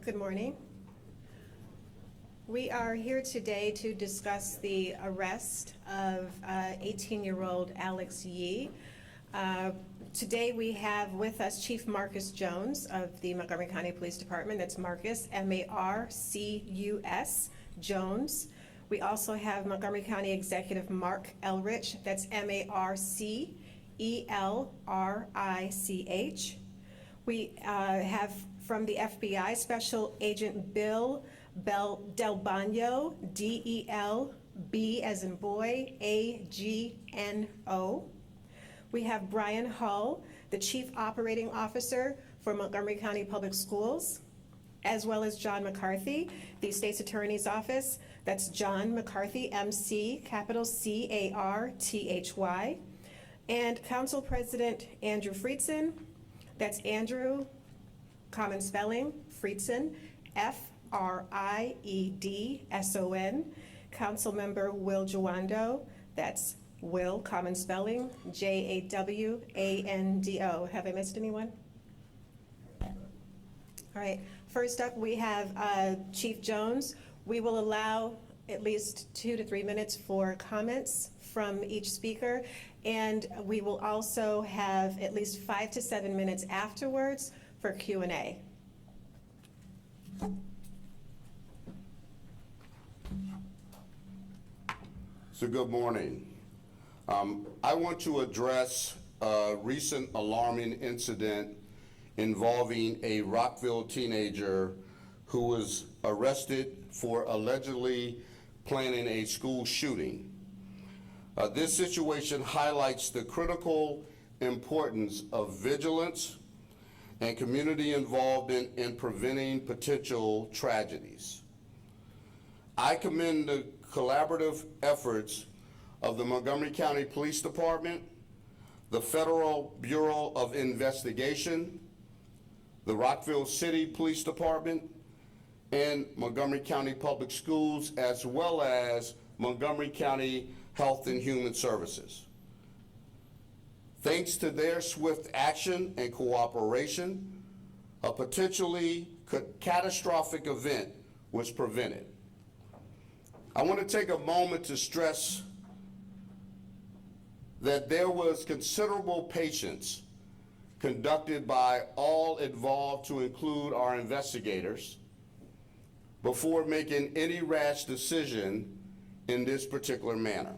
Good morning. We are here today to discuss the arrest of 18-year-old Alex Yee. Today we have with us Chief Marcus Jones of the Montgomery County Police Department. That's Marcus, M-A-R-C-U-S, Jones. We also have Montgomery County Executive Mark Elrich. That's M-A-R-C-E-L-R-I-C-H. We have from the FBI Special Agent Bill Del Bagno, D-E-L-B as in boy, A-G-N-O. We have Brian Hull, the Chief Operating Officer for Montgomery County Public Schools, as well as John McCarthy, the State's Attorney's Office. That's John McCarthy, M-C, capital C-A-R-T-H-Y. And Council President Andrew Friedson. That's Andrew, common spelling, Friedson, F-R-I-E-D-S-O-N. Councilmember Will Jawando, that's Will, common spelling, J-A-W-A-N-D-O. Have I missed anyone? All right, first up we have Chief Jones. We will allow at least 2 to 3 minutes for comments from each speaker, and we will also have at least 5 to 7 minutes afterwards for Q&A. So good morning. I want to address a recent alarming incident involving a Rockville teenager who was arrested for allegedly planning a school shooting. This situation highlights the critical importance of vigilance and community involvement in preventing potential tragedies. I commend the collaborative efforts of the Montgomery County Police Department, the Federal Bureau of Investigation, the Rockville City Police Department, and Montgomery County Public Schools, as well as Montgomery County Health and Human Services. Thanks to their swift action and cooperation, a potentially catastrophic event was prevented. I want to take a moment to stress that there was considerable patience conducted by all involved, to include our investigators, before making any rash decision in this particular manner.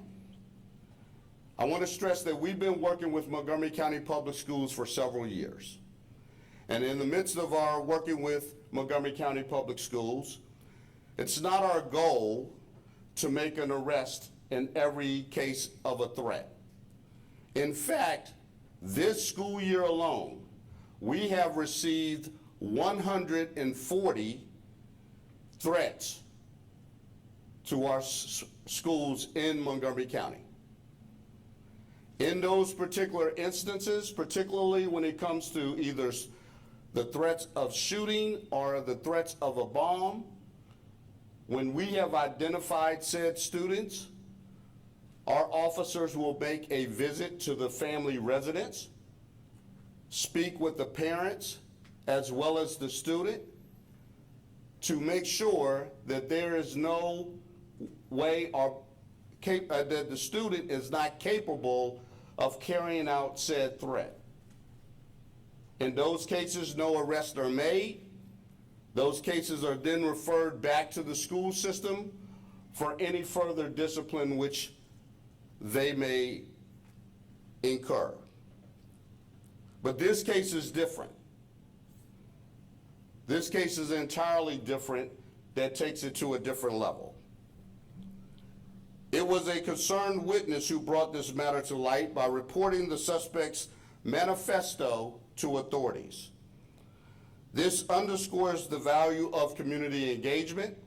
I want to stress that we've been working with Montgomery County Public Schools for several years. And in the midst of our working with Montgomery County Public Schools, it's not our goal to make an arrest in every case of a threat. In fact, this school year alone, we have received 140 threats to our schools in Montgomery County. In those particular instances, particularly when it comes to either the threats of shooting or the threats of a bomb, when we have identified said students, our officers will make a visit to the family residence, speak with the parents as well as the student, to make sure that there is no way that the student is not capable of carrying out said threat. In those cases, no arrests are made. Those cases are then referred back to the school system for any further discipline which they may incur. But this case is different. This case is entirely different, that takes it to a different level. It was a concerned witness who brought this matter to light by reporting the suspect's manifesto to authorities. This underscores the value of community engagement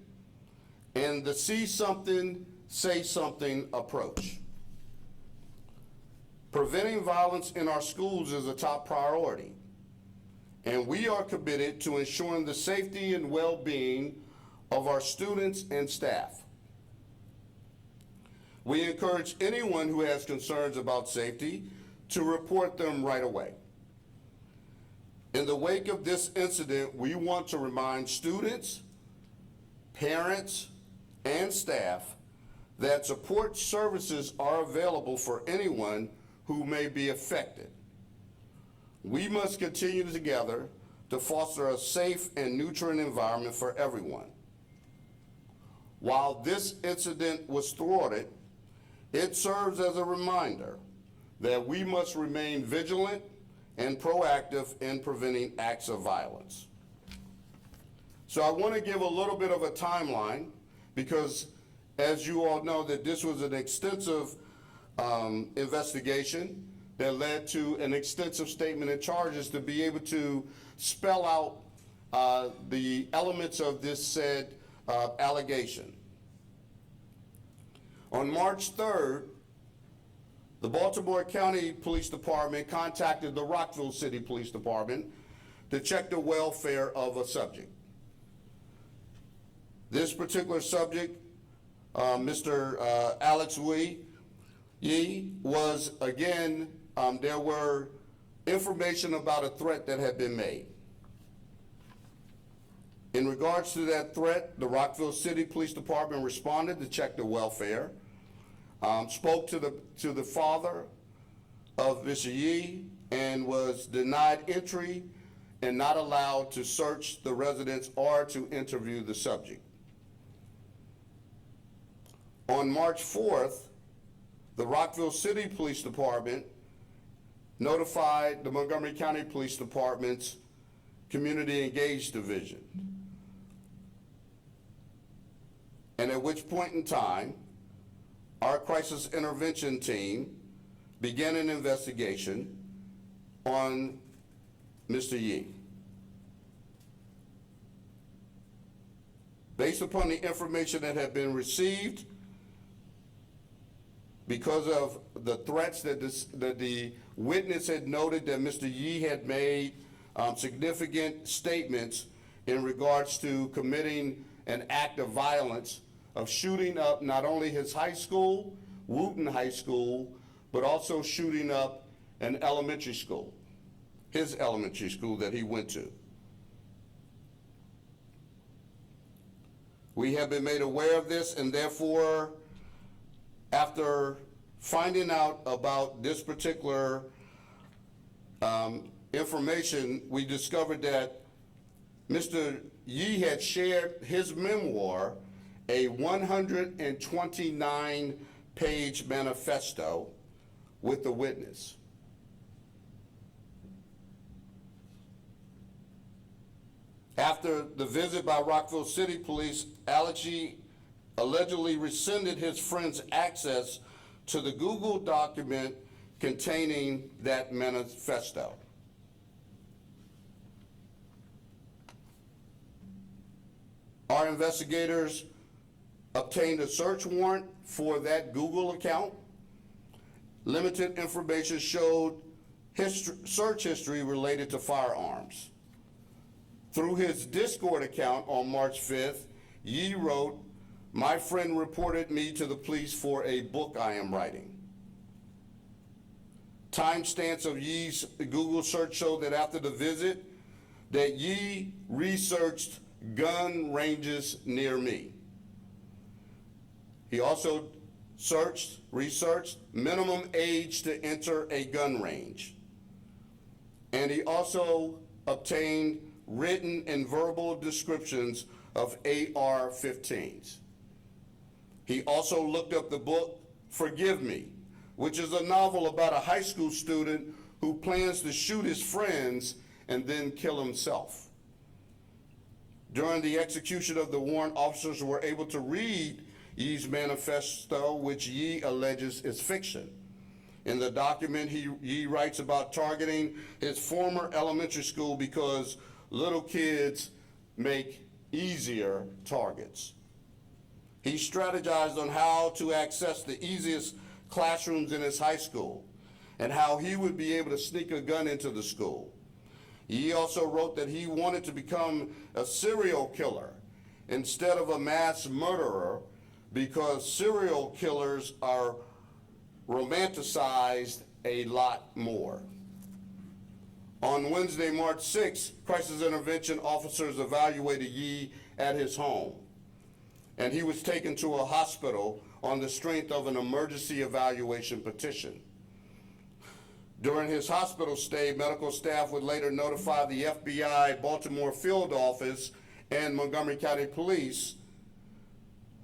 and the see something, say something approach. Preventing violence in our schools is a top priority, and we are committed to ensuring the safety and well-being of our students and staff. We encourage anyone who has concerns about safety to report them right away. In the wake of this incident, we want to remind students, parents, and staff that support services are available for anyone who may be affected. We must continue together to foster a safe and nurturing environment for everyone. While this incident was thwarted, it serves as a reminder that we must remain vigilant and proactive in preventing acts of violence. So I want to give a little bit of a timeline because, as you all know, that this was an extensive investigation that led to an extensive statement of charges to be able to spell out the elements of this said allegation. On March 3rd, the Baltimore County Police Department contacted the Rockville City Police Department to check the welfare of a subject. This particular subject, Mr. Alex Yee, was, again, there were information about a threat that had been made. In regards to that threat, the Rockville City Police Department responded to check the welfare, spoke to the father of Mr. Yee, and was denied entry and not allowed to search the residence or to interview the subject. On March 4th, the Rockville City Police Department notified the Montgomery County Police Department's Community Engaged Division, and at which point in time, our crisis intervention team began an investigation on Mr. Yee. Based upon the information that had been received, because of the threats that the witness had noted that Mr. Yee had made significant statements in regards to committing an act of violence of shooting up not only his high school, Wooten High School, but also shooting up an elementary school, his elementary school that he went to. We have been made aware of this, and therefore, after finding out about this particular information, we discovered that Mr. Yee had shared his memoir, a 129-page manifesto, with the witness. After the visit by Rockville City Police, Alex Yee allegedly rescinded his friend's access to the Google document containing that manifesto. Our investigators obtained a search warrant for that Google account. Limited information showed search history related to firearms. Through his Discord account on March 5th, Yee wrote, "My friend reported me to the police for a book I am writing." Timestamps of Yee's Google search showed that after the visit, that Yee researched gun ranges near me. He also researched minimum age to enter a gun range. And he also obtained written and verbal descriptions of AR-15s. He also looked up the book Forgive Me, which is a novel about a high school student who plans to shoot his friends and then kill himself. During the execution of the warrant, officers were able to read Yee's manifesto, which Yee alleges is fiction. In the document, Yee writes about targeting his former elementary school because little kids make easier targets. He strategized on how to access the easiest classrooms in his high school and how he would be able to sneak a gun into the school. He also wrote that he wanted to become a serial killer instead of a mass murderer because serial killers are romanticized a lot more. On Wednesday, March 6th, crisis intervention officers evaluated Yee at his home, and he was taken to a hospital on the strength of an emergency evaluation petition. During his hospital stay, medical staff would later notify the FBI Baltimore field office and Montgomery County Police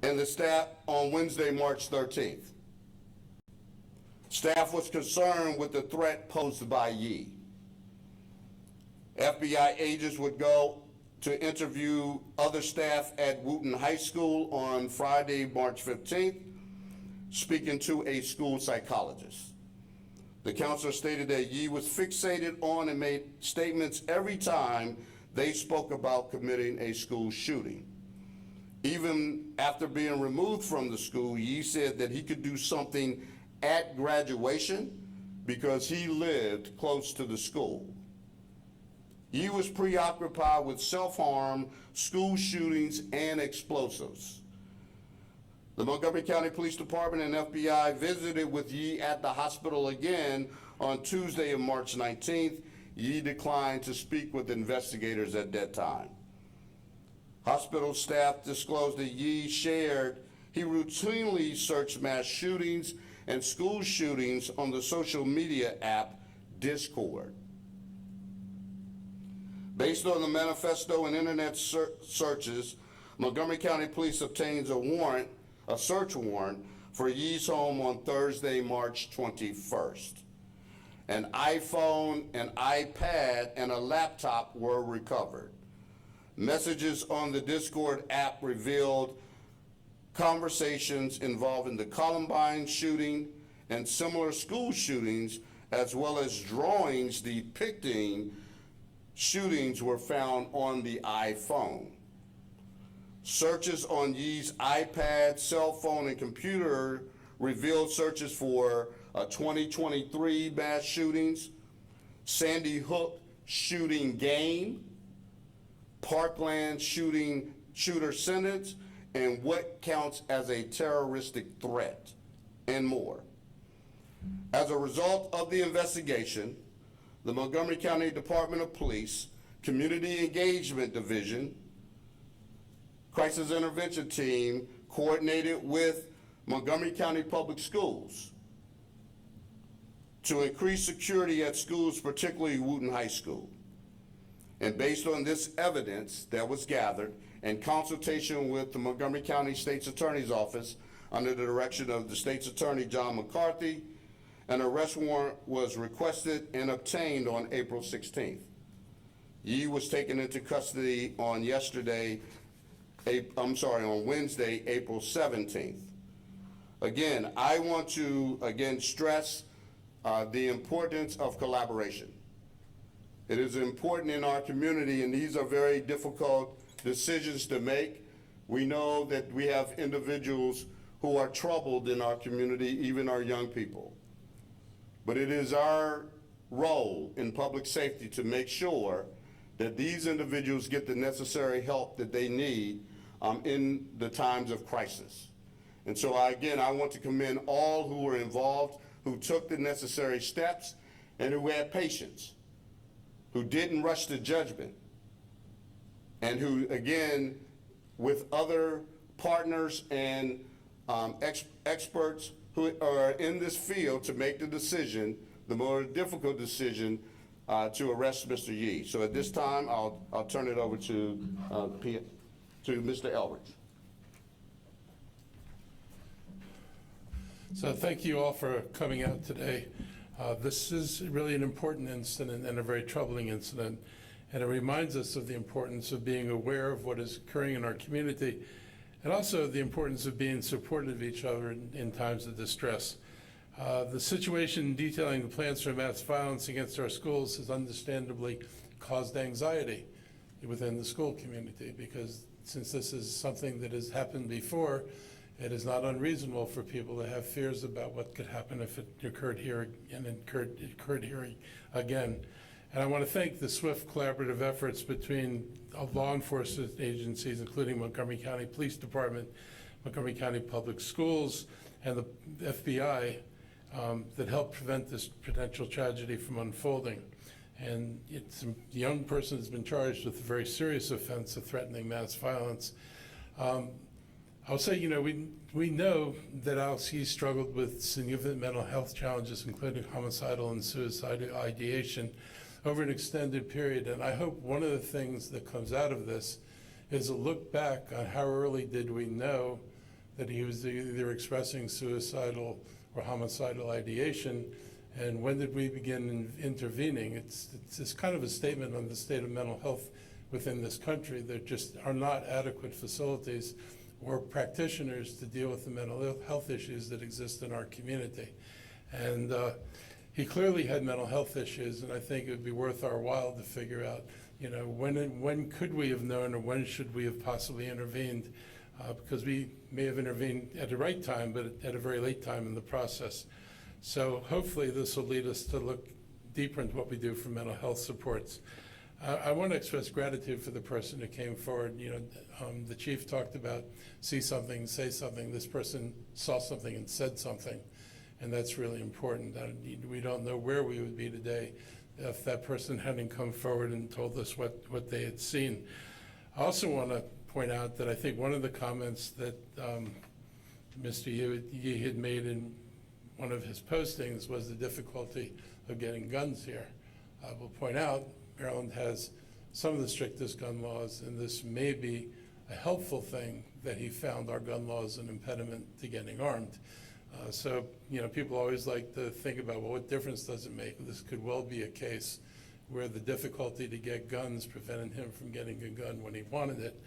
and the staff on Wednesday, March 13th. Staff was concerned with the threat posed by Yee. FBI agents would go to interview other staff at Wooten High School on Friday, March 15th, speaking to a school psychologist. The counselor stated that Yee was fixated on and made statements every time they spoke about committing a school shooting. Even after being removed from the school, Yee said that he could do something at graduation because he lived close to the school. Yee was preoccupied with self-harm, school shootings, and explosives. The Montgomery County Police Department and FBI visited with Yee at the hospital again on Tuesday of March 19th. Yee declined to speak with investigators at that time. Hospital staff disclosed that Yee shared he routinely searched mass shootings and school shootings on the social media app Discord. Based on the manifesto and internet searches, Montgomery County Police obtains a search warrant for Yee's home on Thursday, March 21st. An iPhone, an iPad, and a laptop were recovered. Messages on the Discord app revealed conversations involving the Columbine shooting and similar school shootings, as well as drawings depicting shootings were found on the iPhone. Searches on Yee's iPad, cell phone, and computer revealed searches for 2023 mass shootings, Sandy Hook shooting game, Parkland shooter sentence, and what counts as a terroristic threat, and more. As a result of the investigation, the Montgomery County Department of Police, Community Engagement Division, Crisis Intervention Team coordinated with Montgomery County Public Schools to increase security at schools, particularly Wooten High School. And based on this evidence that was gathered in consultation with the Montgomery County State's Attorney's Office under the direction of the State's Attorney John McCarthy, an arrest warrant was requested and obtained on April 16th. Yee was taken into custody on Wednesday, April 17th. Again, I want to stress the importance of collaboration. It is important in our community, and these are very difficult decisions to make. We know that we have individuals who are troubled in our community, even our young people. But it is our role in public safety to make sure that these individuals get the necessary help that they need in the times of crisis. And so I want to commend all who were involved, who took the necessary steps, and who had patience, who didn't rush to judgment, and who, again, with other partners and experts who are in this field to make the decision, the more difficult decision to arrest Mr. Yee. So at this time, I'll turn it over to Mr. Elbridge. So thank you all for coming out today. This is really an important incident and a very troubling incident, and it reminds us of the importance of being aware of what is occurring in our community, and also the importance of being supportive of each other in times of distress. The situation detailing the plans for mass violence against our schools has understandably caused anxiety within the school community, because since this is something that has happened before, it is not unreasonable for people to have fears about what could happen if it occurred here and it occurred here again. And I want to thank the swift collaborative efforts between law enforcement agencies, including Montgomery County Police Department, Montgomery County Public Schools, and the FBI that helped prevent this potential tragedy from unfolding. And it's a young person has been charged with a very serious offense of threatening mass violence. I'll say, we know that Alcee struggled with significant mental health challenges, including homicidal and suicidal ideation, over an extended period. And I hope one of the things that comes out of this is a look back on how early did we know that he was either expressing suicidal or homicidal ideation, and when did we begin intervening? It's kind of a statement on the state of mental health within this country. There just are not adequate facilities or practitioners to deal with the mental health issues that exist in our community. And he clearly had mental health issues, and I think it would be worth our while to figure out, when could we have known, or when should we have possibly intervened? Because we may have intervened at the right time, but at a very late time in the process. So hopefully this will lead us to look deeper into what we do for mental health supports. I want to express gratitude for the person who came forward. The chief talked about see something, say something. This person saw something and said something, and that's really important. We don't know where we would be today if that person hadn't come forward and told us what they had seen. I also want to point out that I think one of the comments that Mr. Yee had made in one of his postings was the difficulty of getting guns here. I will point out Maryland has some of the strictest gun laws, and this may be a helpful thing that he found our gun laws an impediment to getting armed. So people always like to think about, well, what difference does it make? This could well be a case where the difficulty to get guns prevented him from getting a gun when he wanted it,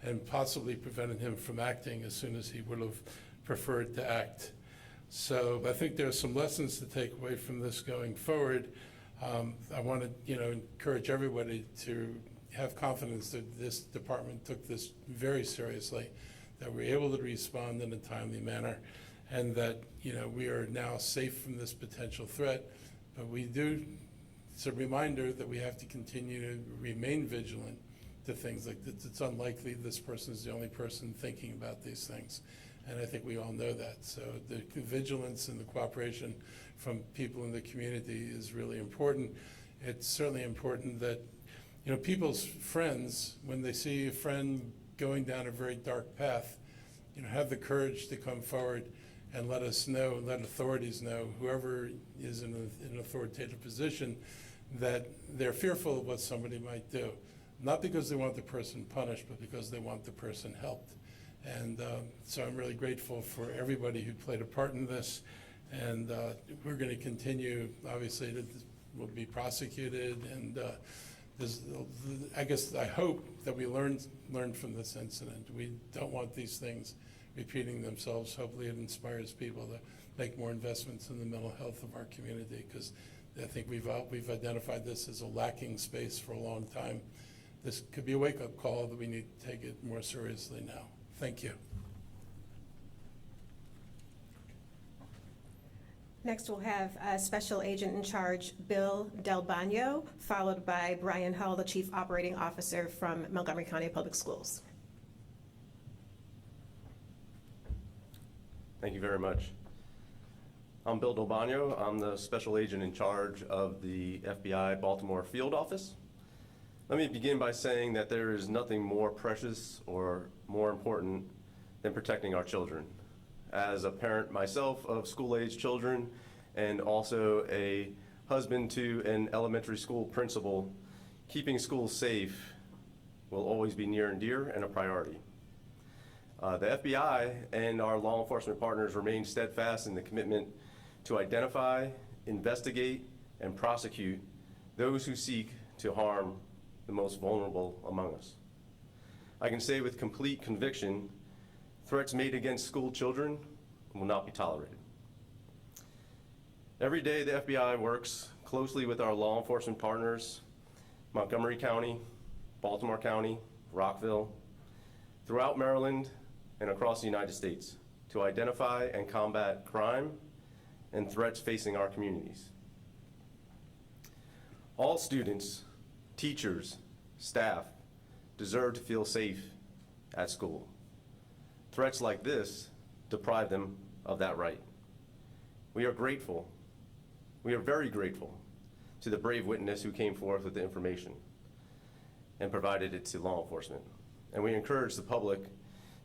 and possibly prevented him from acting as soon as he would have preferred to act. So I think there are some lessons to take away from this going forward. I want to encourage everybody to have confidence that this department took this very seriously, that we're able to respond in a timely manner, and that we are now safe from this potential threat. But it's a reminder that we have to continue to remain vigilant to things like this. It's unlikely this person is the only person thinking about these things, and I think we all know that. So the vigilance and the cooperation from people in the community is really important. It's certainly important that people's friends, when they see a friend going down a very dark path, have the courage to come forward and let us know, let authorities know, whoever is in an authoritative position, that they're fearful of what somebody might do. Not because they want the person punished, but because they want the person helped. And so I'm really grateful for everybody who played a part in this. And we're going to continue, obviously, will be prosecuted. And I hope that we learned from this incident. We don't want these things repeating themselves. Hopefully it inspires people to make more investments in the mental health of our community, because I think we've identified this as a lacking space for a long time. This could be a wake-up call that we need to take it more seriously now. Thank you. Next, we'll have Special Agent in Charge Bill Del Bagno, followed by Brian Hull, the Chief Operating Officer from Montgomery County Public Schools. Thank you very much. I'm Bill Del Bagno. I'm the Special Agent in Charge of the FBI Baltimore Field Office. Let me begin by saying that there is nothing more precious or more important than protecting our children. As a parent myself of school-age children and also a husband to an elementary school principal, keeping schools safe will always be near and dear and a priority. The FBI and our law enforcement partners remain steadfast in the commitment to identify, investigate, and prosecute those who seek to harm the most vulnerable among us. I can say with complete conviction, threats made against school children will not be tolerated. Every day, the FBI works closely with our law enforcement partners, Montgomery County, Baltimore County, Rockville, throughout Maryland, and across the United States to identify and combat crime and threats facing our communities. All students, teachers, staff deserve to feel safe at school. Threats like this deprive them of that right. We are grateful, we are very grateful to the brave witness who came forth with the information and provided it to law enforcement. And we encourage the public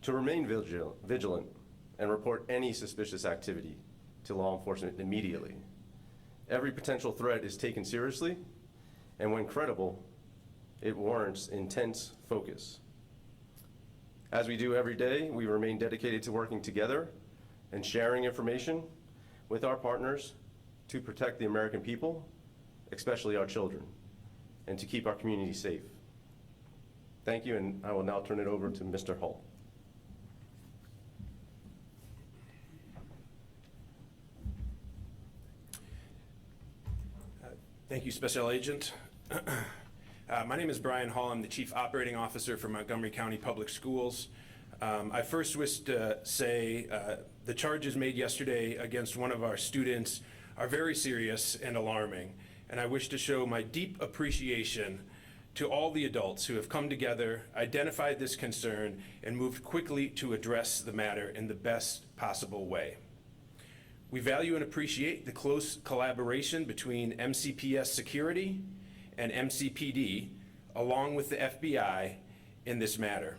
to remain vigilant and report any suspicious activity to law enforcement immediately. Every potential threat is taken seriously, and when credible, it warrants intense focus. As we do every day, we remain dedicated to working together and sharing information with our partners to protect the American people, especially our children, and to keep our community safe. Thank you, and I will now turn it over to Mr. Hull. Thank you, Special Agent. My name is Brian Hall. I'm the Chief Operating Officer for Montgomery County Public Schools. I first wish to say the charges made yesterday against one of our students are very serious and alarming, and I wish to show my deep appreciation to all the adults who have come together, identified this concern, and moved quickly to address the matter in the best possible way. We value and appreciate the close collaboration between MCPS Security and MCPD, along with the FBI, in this matter.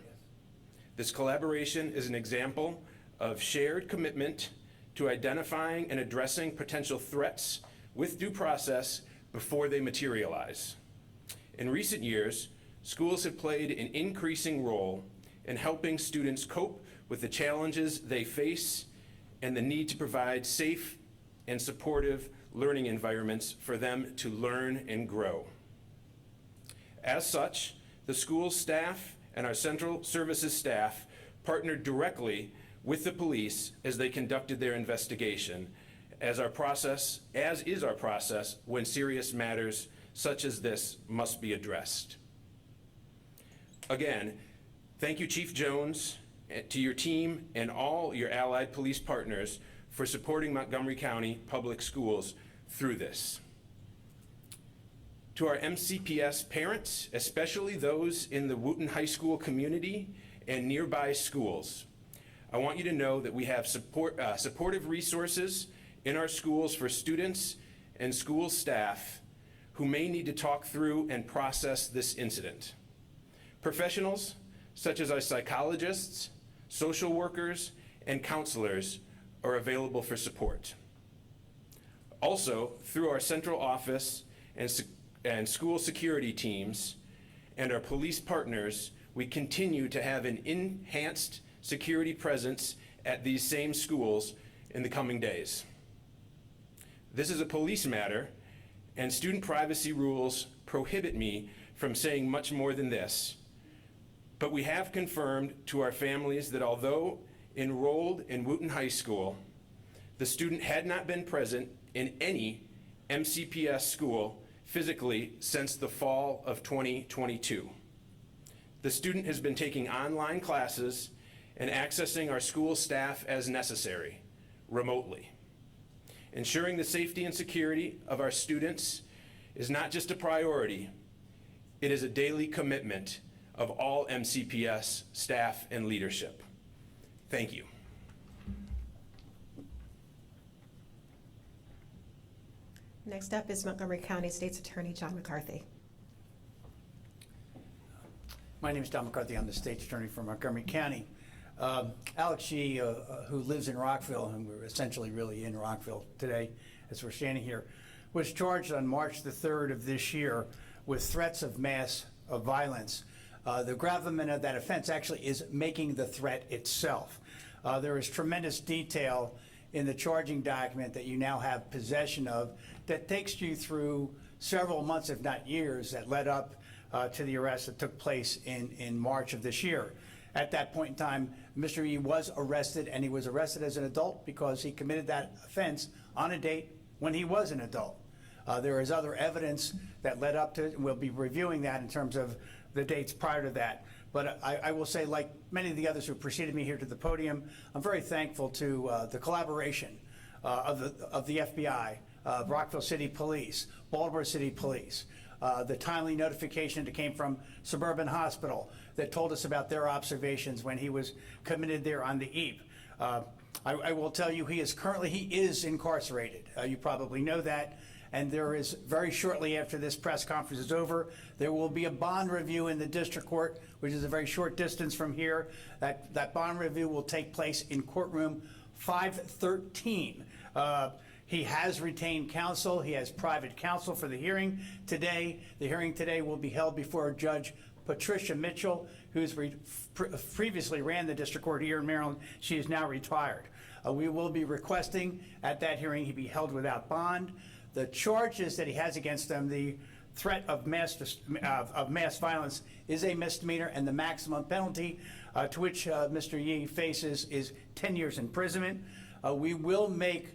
This collaboration is an example of shared commitment to identifying and addressing potential threats with due process before they materialize. In recent years, schools have played an increasing role in helping students cope with the challenges they face and the need to provide safe and supportive learning environments for them to learn and grow. As such, the school staff and our central services staff partnered directly with the police as they conducted their investigation, as is our process when serious matters such as this must be addressed. Again, thank you, Chief Jones, to your team and all your allied police partners for supporting Montgomery County Public Schools through this. To our MCPS parents, especially those in the Wooten High School community and nearby schools, I want you to know that we have supportive resources in our schools for students and school staff who may need to talk through and process this incident. Professionals such as our psychologists, social workers, and counselors are available for support. Also, through our central office and school security teams and our police partners, we continue to have an enhanced security presence at these same schools in the coming days. This is a police matter, and student privacy rules prohibit me from saying much more than this. But we have confirmed to our families that although enrolled in Wooten High School, the student had not been present in any MCPS school physically since the fall of 2022. The student has been taking online classes and accessing our school staff as necessary, remotely. Ensuring the safety and security of our students is not just a priority, it is a daily commitment of all MCPS staff and leadership. Thank you. Next up is Montgomery County State's Attorney John McCarthy. My name is Don McCarthy. I'm the State's Attorney for Montgomery County. Alex Shee, who lives in Rockville, and we're essentially really in Rockville today as we're standing here, was charged on March the 3rd of this year with threats of mass violence. The gravamen of that offense actually is making the threat itself. There is tremendous detail in the charging document that you now have possession of that takes you through several months, if not years, that led up to the arrest that took place in March of this year. At that point in time, Mr. E was arrested, and he was arrested as an adult because he committed that offense on a date when he was an adult. There is other evidence that led up to it, and we'll be reviewing that in terms of the dates prior to that. But I will say, like many of the others who preceded me here to the podium, I'm very thankful to the collaboration of the FBI, Rockville City Police, Baltimore City Police, the timely notification that came from Suburban Hospital that told us about their observations when he was committed there on the eve. I will tell you, he is incarcerated. You probably know that. And there is, very shortly after this press conference is over, there will be a bond review in the district court, which is a very short distance from here. That bond review will take place in courtroom 513. He has retained counsel. He has private counsel for the hearing today. The hearing today will be held before Judge Patricia Mitchell, who's previously ran the district court here in Maryland. She is now retired. We will be requesting at that hearing he be held without bond. The charges that he has against them, the threat of mass violence, is a misdemeanor, and the maximum penalty to which Mr. Yee faces is 10 years imprisonment. We will make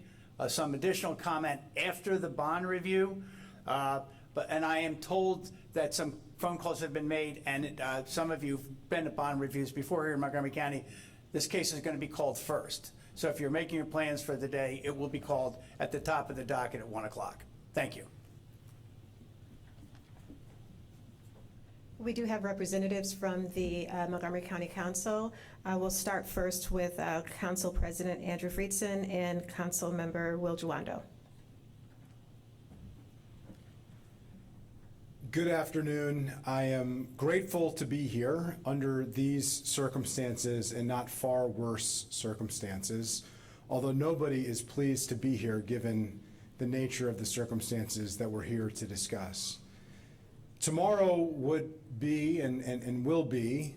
some additional comment after the bond review, and I am told that some phone calls have been made, and some of you have been to bond reviews before here in Montgomery County. This case is going to be called first. So if you're making your plans for the day, it will be called at the top of the docket at 1 o'clock. Thank you. We do have representatives from the Montgomery County Council. We'll start first with Council President Andrew Friedson and Council Member Will Juando. Good afternoon. I am grateful to be here under these circumstances and not far worse circumstances, although nobody is pleased to be here given the nature of the circumstances that we're here to discuss. Tomorrow would be and will be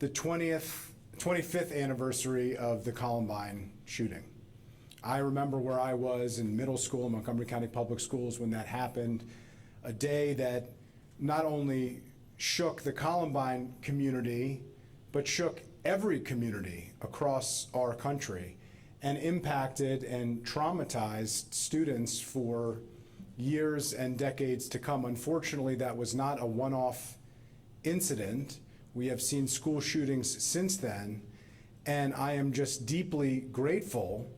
the 25th anniversary of the Columbine shooting. I remember where I was in middle school in Montgomery County Public Schools when that happened, a day that not only shook the Columbine community, but shook every community across our country and impacted and traumatized students for years and decades to come. Unfortunately, that was not a one-off incident. We have seen school shootings since then, and I am just deeply grateful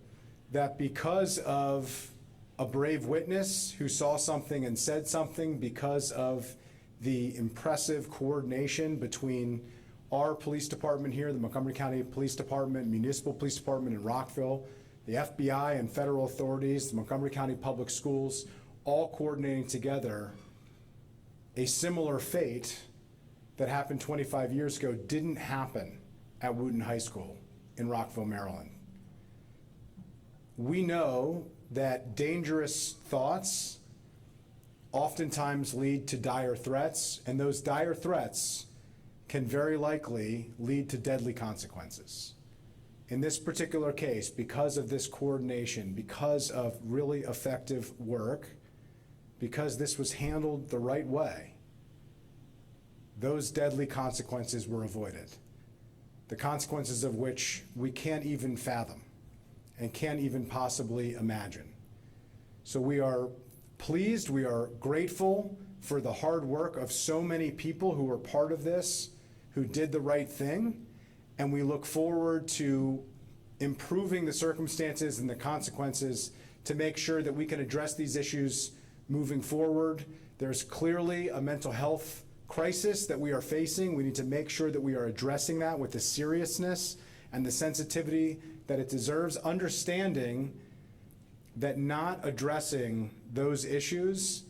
that because of a brave witness who saw something and said something, because of the impressive coordination between our police department here, the Montgomery County Police Department, Municipal Police Department in Rockville, the FBI and federal authorities, the Montgomery County Public Schools, all coordinating together, a similar fate that happened 25 years ago didn't happen at Wooten High School in Rockville, Maryland. We know that dangerous thoughts oftentimes lead to dire threats, and those dire threats can very likely lead to deadly consequences. In this particular case, because of this coordination, because of really effective work, because this was handled the right way, those deadly consequences were avoided. The consequences of which we can't even fathom and can't even possibly imagine. So we are pleased, we are grateful for the hard work of so many people who were part of this, who did the right thing, and we look forward to improving the circumstances and the consequences to make sure that we can address these issues moving forward. There's clearly a mental health crisis that we are facing. We need to make sure that we are addressing that with the seriousness and the sensitivity that it deserves, understanding that not addressing those issues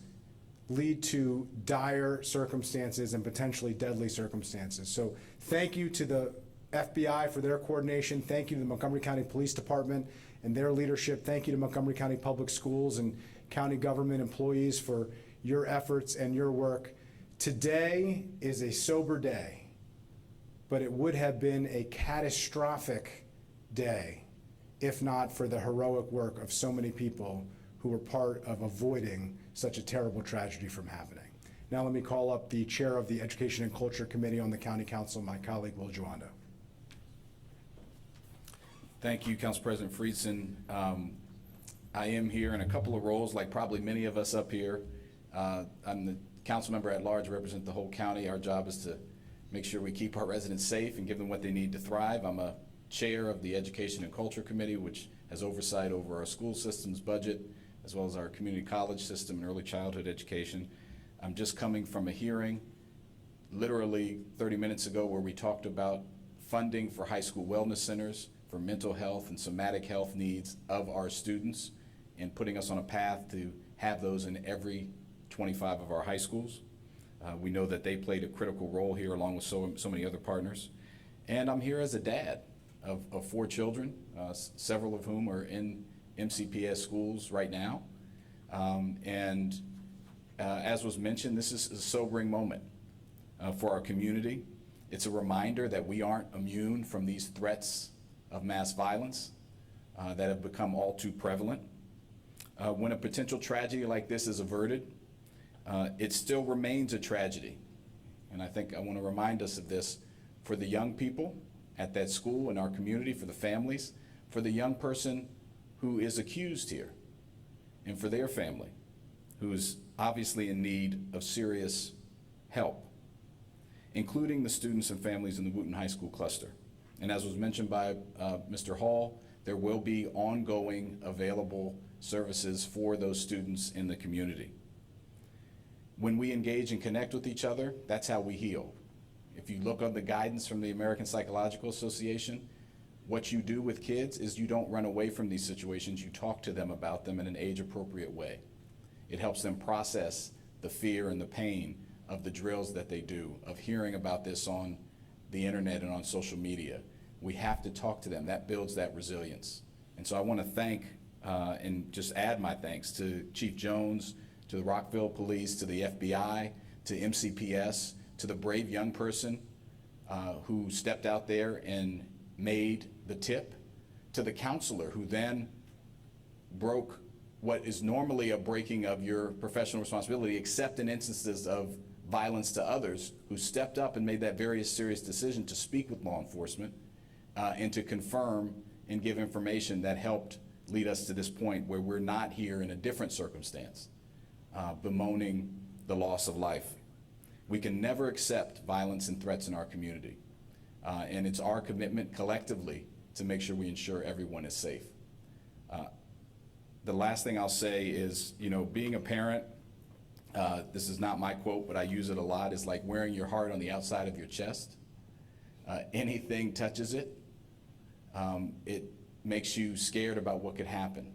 lead to dire circumstances and potentially deadly circumstances. So thank you to the FBI for their coordination. Thank you to the Montgomery County Police Department and their leadership. Thank you to Montgomery County Public Schools and county government employees for your efforts and your work. Today is a sober day, but it would have been a catastrophic day if not for the heroic work of so many people who were part of avoiding such a terrible tragedy from happening. Now let me call up the chair of the Education and Culture Committee on the County Council, my colleague Will Juando. Thank you, Council President Friedson. I am here in a couple of roles, like probably many of us up here. I'm the council member at large, represent the whole county. Our job is to make sure we keep our residents safe and give them what they need to thrive. I'm a chair of the Education and Culture Committee, which has oversight over our school system's budget, as well as our community college system and early childhood education. I'm just coming from a hearing literally 30 minutes ago where we talked about funding for high school wellness centers for mental health and somatic health needs of our students and putting us on a path to have those in every 25 of our high schools. We know that they played a critical role here along with so many other partners. And I'm here as a dad of 4 children, several of whom are in MCPS schools right now. As was mentioned, this is a sobering moment for our community. It's a reminder that we aren't immune from these threats of mass violence that have become all too prevalent. When a potential tragedy like this is averted, it still remains a tragedy. And I think I want to remind us of this for the young people at that school, in our community, for the families, for the young person who is accused here, and for their family, who's obviously in need of serious help, including the students and families in the Wootton High School cluster. And as was mentioned by Mr. Hall, there will be ongoing available services for those students in the community. When we engage and connect with each other, that's how we heal. If you look on the guidance from the American Psychological Association, what you do with kids is you don't run away from these situations, you talk to them about them in an age-appropriate way. It helps them process the fear and the pain of the drills that they do, of hearing about this on the internet and on social media. We have to talk to them. That builds that resilience. And so I want to thank and just add my thanks to Chief Jones, to the Rockville Police, to the FBI, to MCPS, to the brave young person who stepped out there and made the tip, to the counselor who then broke what is normally a breaking of your professional responsibility, except in instances of violence to others, who stepped up and made that very serious decision to speak with law enforcement and to confirm and give information that helped lead us to this point where we're not here in a different circumstance, bemoaning the loss of life. We can never accept violence and threats in our community. And it's our commitment collectively to make sure we ensure everyone is safe. The last thing I'll say is, being a parent, this is not my quote, but I use it a lot, is like wearing your heart on the outside of your chest. Anything touches it, it makes you scared about what could happen.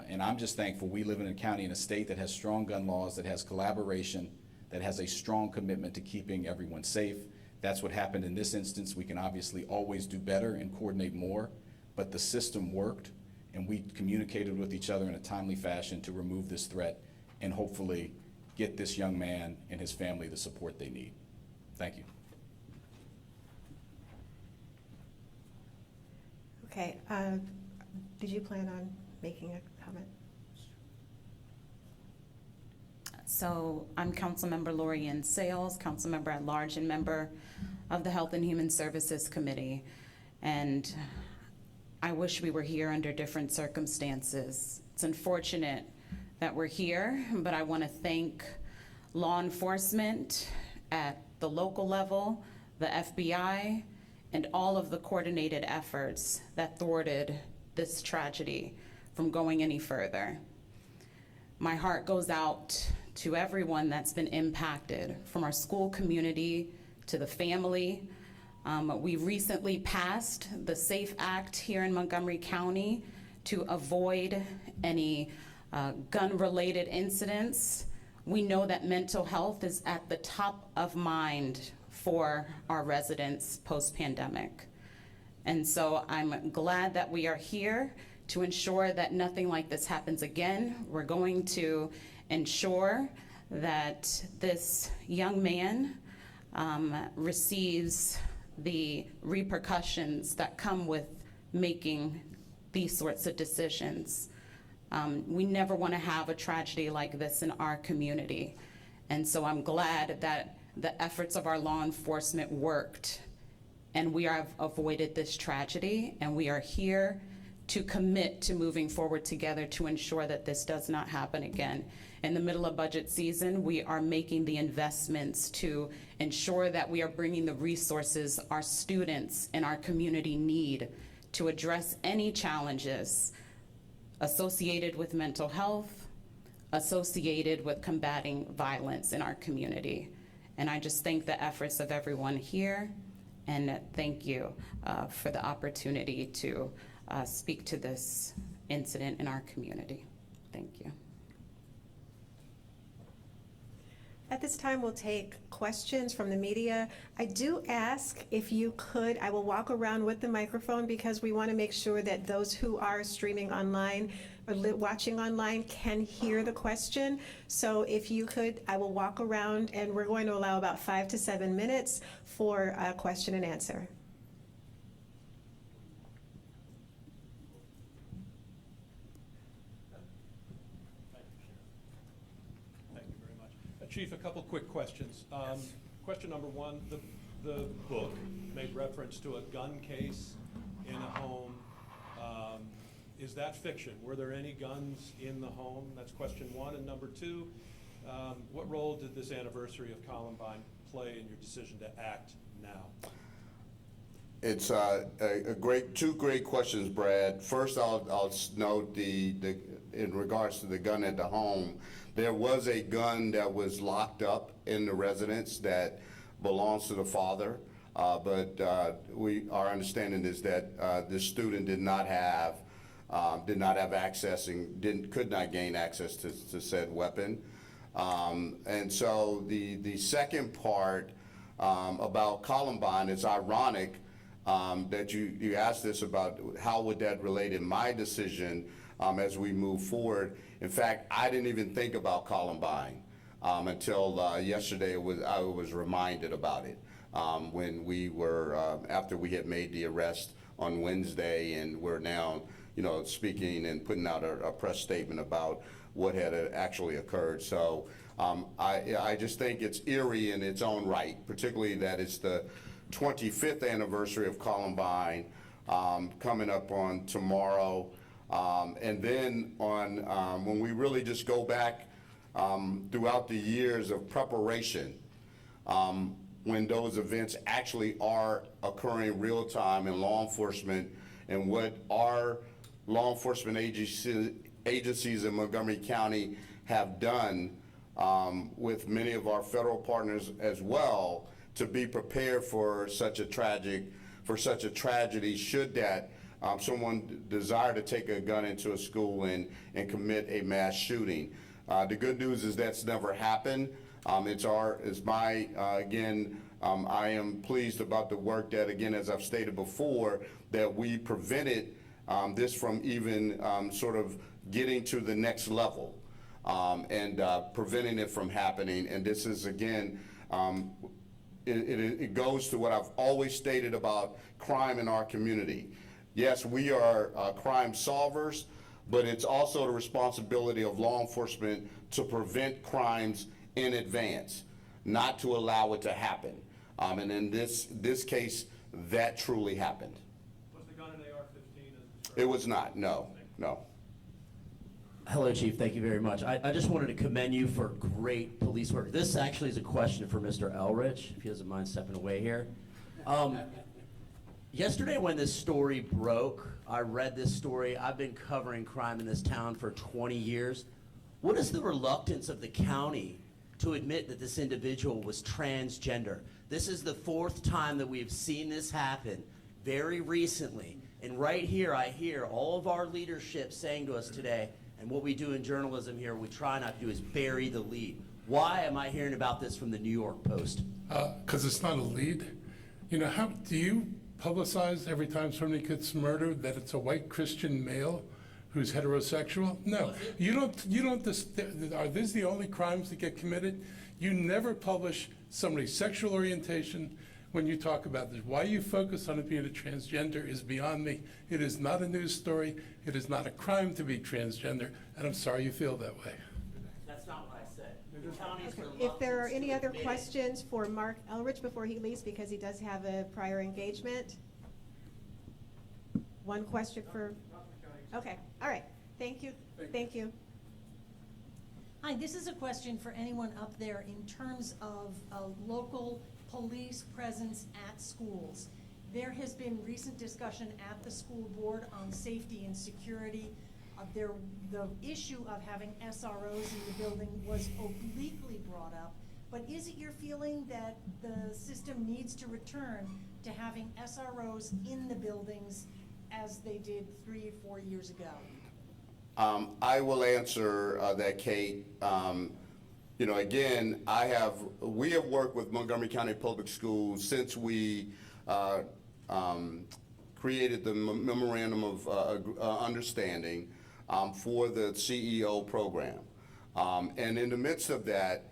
And I'm just thankful we live in a county and a state that has strong gun laws, that has collaboration, that has a strong commitment to keeping everyone safe. That's what happened in this instance. We can obviously always do better and coordinate more, but the system worked, and we communicated with each other in a timely fashion to remove this threat and hopefully get this young man and his family the support they need. Thank you. Okay, did you plan on making a comment? So I'm Councilmember Lori Ann Sales, Councilmember at Large and member of the Health and Human Services Committee. And I wish we were here under different circumstances. It's unfortunate that we're here, but I want to thank law enforcement at the local level, the FBI, and all of the coordinated efforts that thwarted this tragedy from going any further. My heart goes out to everyone that's been impacted, from our school community to the family. We recently passed the SAFE Act here in Montgomery County to avoid any gun-related incidents. We know that mental health is at the top of mind for our residents post-pandemic. And so I'm glad that we are here to ensure that nothing like this happens again. We're going to ensure that this young man receives the repercussions that come with making these sorts of decisions. We never want to have a tragedy like this in our community. And so I'm glad that the efforts of our law enforcement worked, and we have avoided this tragedy, and we are here to commit to moving forward together to ensure that this does not happen again. In the middle of budget season, we are making the investments to ensure that we are bringing the resources our students and our community need to address any challenges associated with mental health, associated with combating violence in our community. And I just thank the efforts of everyone here, and thank you for the opportunity to speak to this incident in our community. Thank you. At this time, we'll take questions from the media. I do ask if you could, I will walk around with the microphone because we want to make sure that those who are streaming online or watching online can hear the question. So if you could, I will walk around, and we're going to allow about 5 to 7 minutes for a question and answer. Thank you very much. Chief, a couple quick questions. Question number one, the book made reference to a gun case in a home. Is that fiction? Were there any guns in the home? That's question one. And number two, what role did this anniversary of Columbine play in your decision to act now? It's two great questions, Brad. First, I'll note in regards to the gun at the home, there was a gun that was locked up in the residence that belongs to the father. But our understanding is that this student did not have access and could not gain access to said weapon. And so the second part about Columbine, it's ironic that you asked this about how would that relate in my decision as we move forward. In fact, I didn't even think about Columbine until yesterday I was reminded about it when we were, after we had made the arrest on Wednesday, and we're now speaking and putting out a press statement about what had actually occurred. So I just think it's eerie in its own right, particularly that it's the 25th anniversary of Columbine coming up on tomorrow. And then when we really just go back throughout the years of preparation, when those events actually are occurring real time in law enforcement, and what our law enforcement agencies in Montgomery County have done with many of our federal partners as well to be prepared for such a tragedy should that someone desire to take a gun into a school and commit a mass shooting. The good news is that's never happened. I am pleased about the work that, again, as I've stated before, that we prevented this from even sort of getting to the next level and preventing it from happening. And this is, again, it goes to what I've always stated about crime in our community. Yes, we are crime solvers, but it's also the responsibility of law enforcement to prevent crimes in advance, not to allow it to happen. And in this case, that truly happened. Was the gun an AR-15? It was not, no. Hello, Chief. Thank you very much. I just wanted to commend you for great police work. This actually is a question for Mr. Elrich, if he doesn't mind stepping away here. Yesterday when this story broke, I read this story. I've been covering crime in this town for 20 years. What is the reluctance of the county to admit that this individual was transgender? This is the 4th time that we've seen this happen very recently. And right here, I hear all of our leadership saying to us today, and what we do in journalism here, we try not to do, is bury the lead. Why am I hearing about this from the New York Post? Because it's not a lead. How do you publicize every time somebody gets murdered that it's a white Christian male who's heterosexual? No, you don't. Are these the only crimes that get committed? You never publish somebody's sexual orientation when you talk about this. Why you focus on it being a transgender is beyond me. It is not a news story. It is not a crime to be transgender, and I'm sorry you feel that way. That's not what I said. The county's If there are any other reluctance to admit it. questions for Mark Elrich before he leaves, because he does have a prior engagement. One question for, okay, all right, thank you, thank you. Hi, this is a question for anyone up there in terms of local police presence at schools. There has been recent discussion at the school board on safety and security. The issue of having SROs in the building was obliquely brought up, but is it your feeling that the system needs to return to having SROs in the buildings as they did 3 or 4 years ago? I will answer that, Kate. again, we have worked with Montgomery County Public Schools since we created the memorandum of understanding for the CEO program. And in the midst of that,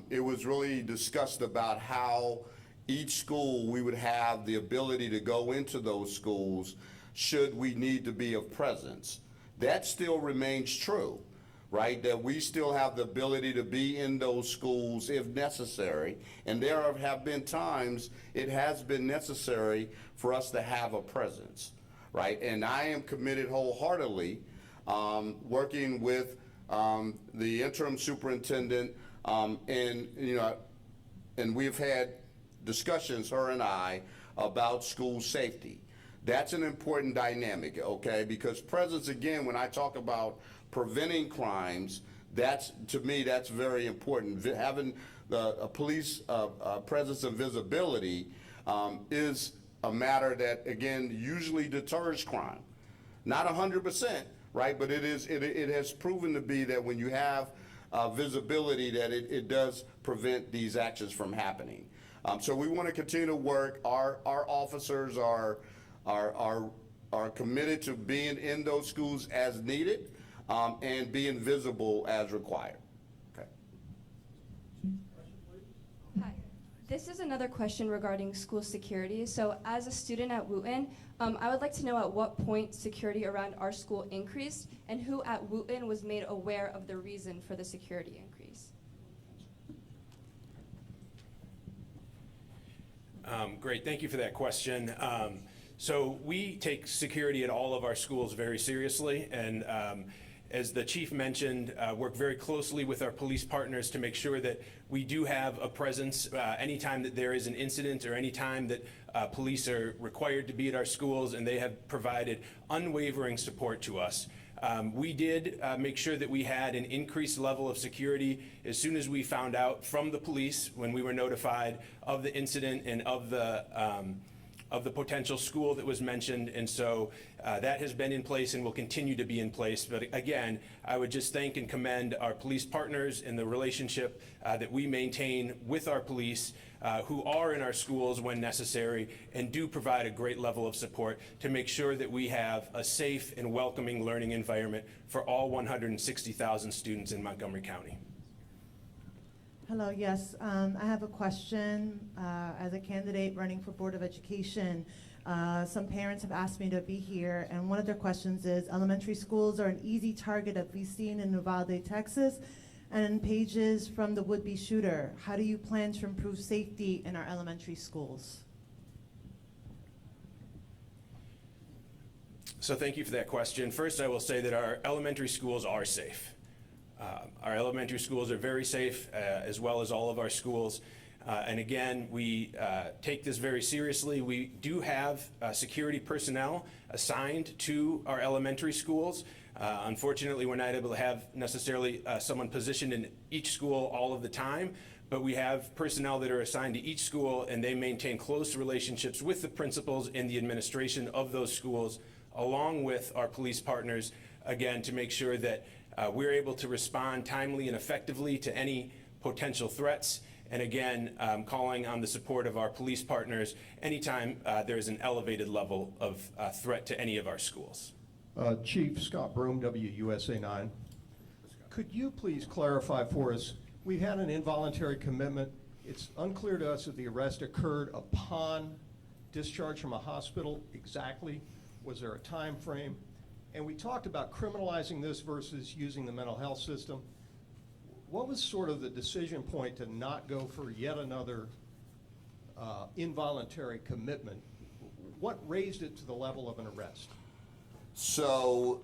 it was really discussed about how each school, we would have the ability to go into those schools should we need to be of presence. That still remains true, right? That we still have the ability to be in those schools if necessary. And there have been times it has been necessary for us to have a presence, right? And I am committed wholeheartedly, working with the interim superintendent, and we've had discussions, her and I, about school safety. That's an important dynamic, okay? Because presence, again, when I talk about preventing crimes, to me, that's very important. Having a police presence and visibility is a matter that, again, usually deters crime. Not 100%, right? But it has proven to be that when you have visibility, that it does prevent these actions from happening. So we want to continue to work. Our officers are committed to being in those schools as needed, and being visible as required. Okay. Hi. This is another question regarding school security. So as a student at Wooten, I would like to know at what point security around our school increased and who at Wooten was made aware of the reason for the security increase. Great, thank you for that question. So we take security at all of our schools very seriously, and as the chief mentioned, work very closely with our police partners to make sure that we do have a presence anytime that there is an incident or anytime that police are required to be at our schools, and they have provided unwavering support to us. We did make sure that we had an increased level of security as soon as we found out from the police when we were notified of the incident and of the potential school that was mentioned, and so that has been in place and will continue to be in place. But again, I would just thank and commend our police partners and the relationship that we maintain with our police who are in our schools when necessary and do provide a great level of support to make sure that we have a safe and welcoming learning environment for all 160,000 students in Montgomery County. Hello, yes. I have a question. As a candidate running for Board of Education, some parents have asked me to be here, and one of their questions is, elementary schools are an easy target of be seen in Uvalde, Texas, and pages from the would-be shooter. How do you plan to improve safety in our elementary schools? So thank you for that question. First, I will say that our elementary schools are safe. Our elementary schools are very safe, as well as all of our schools. And again, we take this very seriously. We do have security personnel assigned to our elementary schools. Unfortunately, we're not able to have necessarily someone positioned in each school all of the time, but we have personnel that are assigned to each school, and they maintain close relationships with the principals and the administration of those schools, along with our police partners, again, to make sure that we're able to respond timely and effectively to any potential threats. And again, calling on the support of our police partners anytime there is an elevated level of threat to any of our schools. Chief Scott Broom, WUSA 9. Could you please clarify for us, we had an involuntary commitment. It's unclear to us if the arrest occurred upon discharge from a hospital exactly. Was there a time frame? And we talked about criminalizing this versus using the mental health system. What was sort of the decision point to not go for yet another involuntary commitment? What raised it to the level of an arrest? So,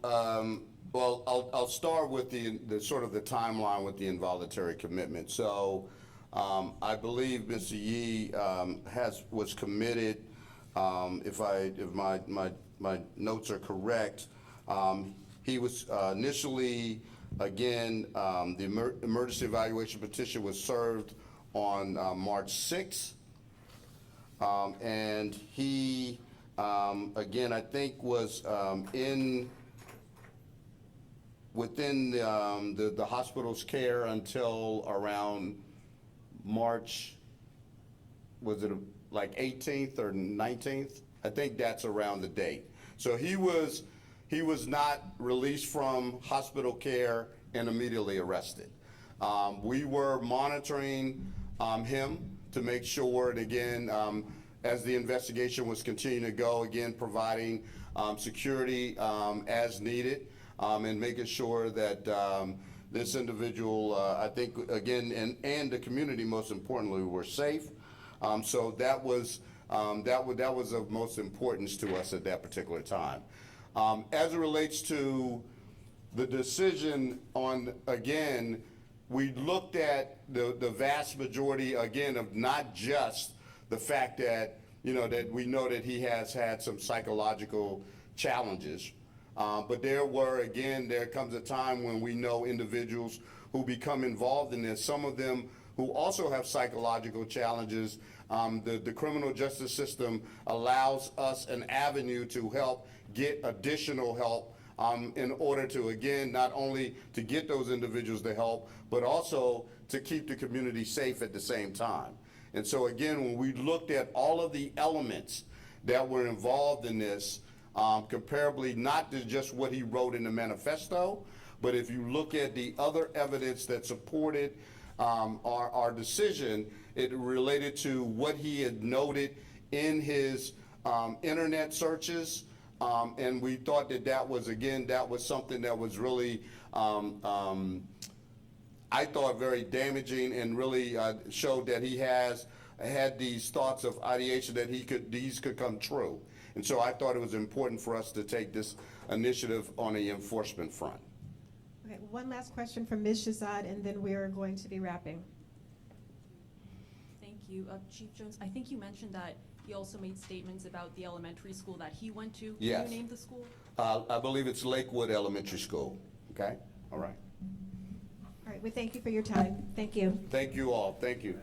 well, I'll start with the sort of the timeline with the involuntary commitment. So, I believe Mr. Yee was committed. If my notes are correct, he was initially, again, the emergency evaluation petition was served on March 6th, and he, again, I think was in within the hospital's care until around March, was it like 18th or 19th? I think that's around the date. So he was not released from hospital care and immediately arrested. We were monitoring him to make sure, and again, as the investigation was continuing to go, again, providing security as needed, and making sure that this individual, I think, again, and the community, most importantly, were safe. So that was of most importance to us at that particular time. As it relates to the decision on, again, we looked at the vast majority, again, of not just the fact that, that we know that he has had some psychological challenges, but there comes a time when we know individuals who become involved in this, some of them who also have psychological challenges. The criminal justice system allows us an avenue to help get additional help in order to, again, not only to get those individuals the help, but also to keep the community safe at the same time. And so again, when we looked at all of the elements that were involved in this, comparably not to just what he wrote in the manifesto, but if you look at the other evidence that supported our decision, it related to what he had noted in his internet searches, and we thought that was something that was really, I thought, very damaging, and really showed that he had these thoughts of ideation that these could come true. And so I thought it was important for us to take this initiative on the enforcement front. Okay, one last question from Ms. Shazad, and then we're going to be wrapping. Thank you. Chief Jones, I think you mentioned that he also made statements about the elementary school that he went to. Yes. Can you name the school? I believe it's Lakewood Elementary School. Okay? All right. All right, we thank you for your time. Thank you. Thank you all. Thank you.